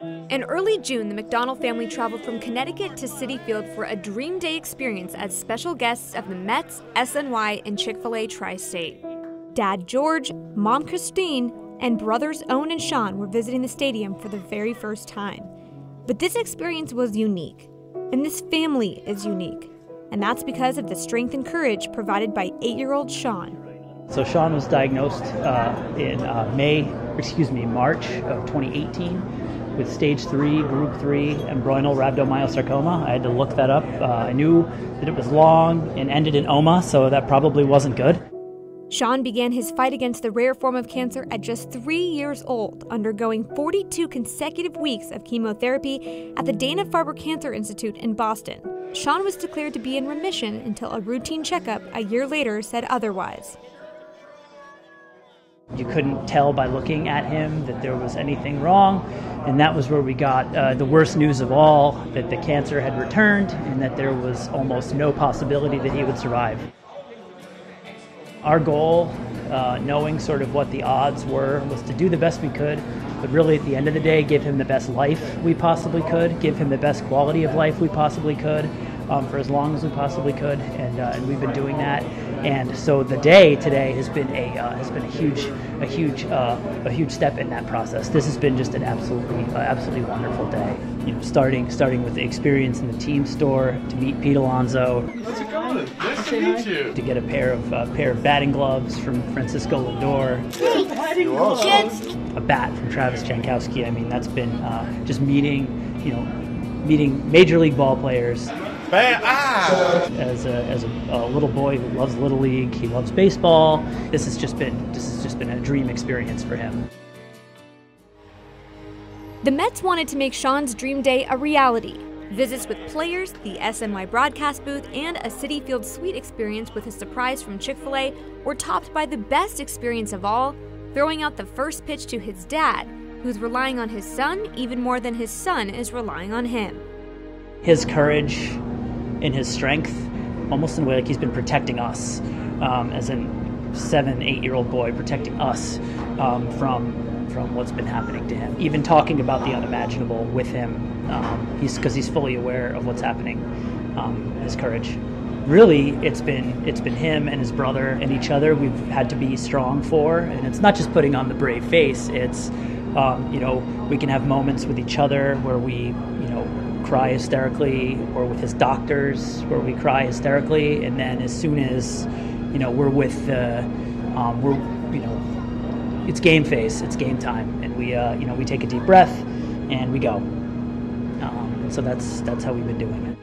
In early June, the MacDonnell family traveled from Connecticut to Citi Field for a Dream Day experience as special guests of the Mets, SNY, and Chick-fil-A Tri-State. Dad George, Mom Christine, and brothers Owen and Sean were visiting the stadium for the very first time. But this experience was unique, and this family is unique, and that's because of the strength and courage provided by 8-year-old Sean. So Sean was diagnosed in March of 2018 with stage 3, group 3 embryonal rhabdomyosarcoma. I had to look that up. I knew that it was long and ended in OMA, so that probably wasn't good. Sean began his fight against the rare form of cancer at just 3 years old, undergoing 42 consecutive weeks of chemotherapy at the Dana-Farber Cancer Institute in Boston. Sean was declared to be in remission until a routine checkup a year later said otherwise. You couldn't tell by looking at him that there was anything wrong, and that was where we got the worst news of all, that the cancer had returned and that there was almost no possibility that he would survive. Our goal, knowing sort of what the odds were, was to do the best we could, but really at the end of the day, give him the best life we possibly could, give him the best quality of life we possibly could, for as long as we possibly could, and we've been doing that. And so the day today has been a huge step in that process. This has been just an absolutely wonderful day. You know, starting with the experience in the team store, to meet Pete Alonso. How's it going? Nice to meet you. To get a pair of batting gloves from Francisco Lindor. You're awesome. A bat from Travis Jankowski. I mean, that's been just meeting major league ball players. As a little boy who loves Little League, he loves baseball. This has just been a dream experience for him. The Mets wanted to make Sean's dream day a reality. Visits with players, the SNY broadcast booth, and a Citi Field suite experience with a surprise from Chick-fil-A were topped by the best experience of all, throwing out the first pitch to his dad, who's relying on his son even more than his son is relying on him. His courage and his strength, almost in a way like he's been protecting us, as a 7-8-year-old boy, protecting us from what's been happening to him. Even talking about the unimaginable with him, because he's fully aware of what's happening. His courage. Really, it's been him and his brother and each other we've had to be strong for, and it's not just putting on the brave face. It's we can have moments with each other where we cry hysterically, or with his doctors where we cry hysterically, and then as soon as we're with it's game face, it's game time, and we take a deep breath and we go. So that's how we've been doing it.